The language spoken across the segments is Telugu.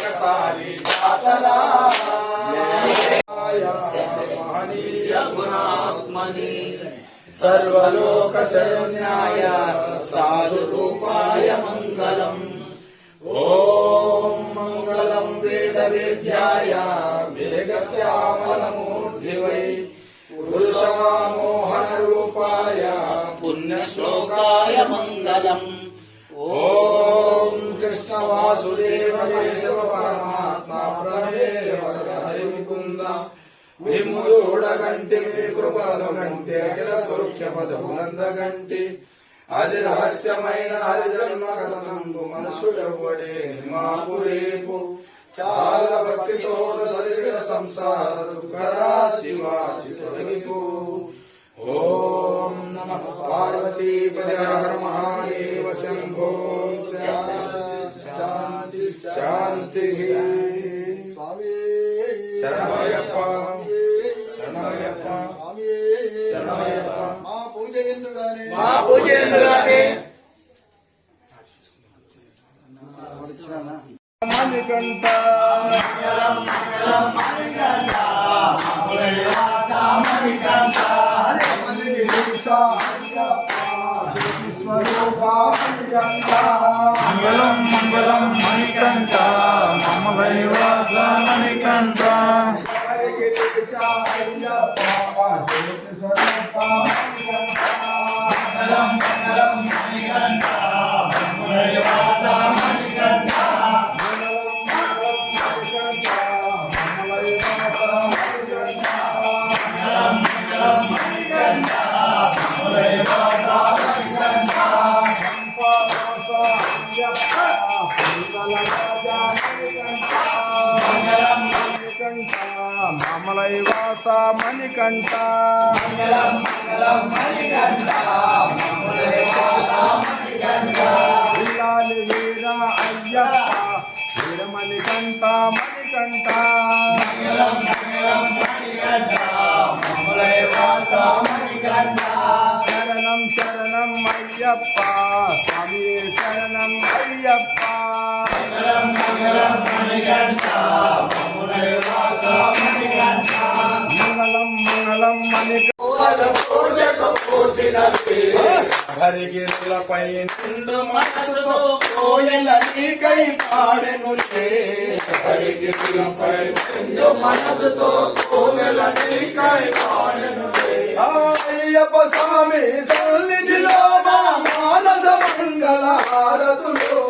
ఒకసారి జాతర మహనీయ గుణాత్మని సర్వలోక శరణ్యాయ సాధు రూపాయ మంగళం. ఓం మంగళం వేద వేద్యాయ మేఘశ్యామలమూర్తివై పురుషమోహన రూపాయ పుణ్యశ్లోకాయ మంగళం. ఓం కృష్ణ వాసుదేవ కేశవ పరమాత్మ ప్రమేయ హరి ముకుంద మిమ్ము చూడగంటి మీ కృపను గంటి అఖిల సౌఖ్య పదములందగంటి అది రహస్యమైన హరిజన్మ కథనందు మనుషుడెవ్వడే మాకు రేపు చాలా భక్తితో చదివిన సంసార దుఃఖరాశి వాసి తొలగిపో. ఓం నమః పార్వతీ హర హర మహాదేవ శంభో. శాంతి శాంతి. స్వామి శరణమయ్యప్ప శరణమయ్యప్ప శరణమయ్యప్ప. మా పూజ ఎందుగానే మణికంఠ మంగళం మంగళం మణికంఠ మమలైవాస మణికంఠ. మంగళం మంగళం మణికంఠ మమలైవాస మణికంఠ. మామలైవాస మణికంఠ. ఇల్లాలి వీర అయ్యప్ప వీరమణికంఠ మణికంఠ. శరణం శరణం అయ్యప్ప స్వామి శరణం అయ్యప్ప. మంగళం మంగళం హరిగిరులపై నిండు మనసుతో కోయిల నీకై పాడెనులే. హరిగిరులపై నిండు మనసుతో కోయిల నీకై పాడెనులే. అయ్యప్ప స్వామి సన్నిధిలో మా మానస మంగళ హారతులు.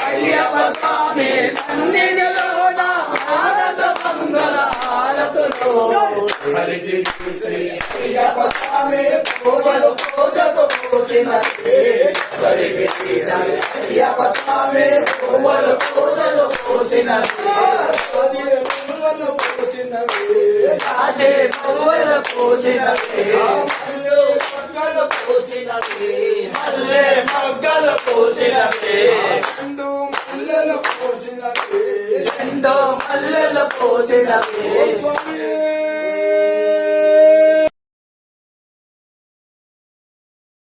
అయ్యప్ప స్వామి సన్నిధిలో నా మానస మంగళ హారతులు. అయ్యప్ప స్వామి పూజలు పూజకు పూసినది. అయ్యప్ప స్వామి పూజలు పూజలు పూసినది. పూజలు పూసినవి రాజే పూజలు పూసినవి. మొగ్గలు పూసినవి మల్లె మొగ్గలు పూసినవి. రెండు మల్లెలు పూసినవి రెండు మల్లెలు పూసినవి. స్వామి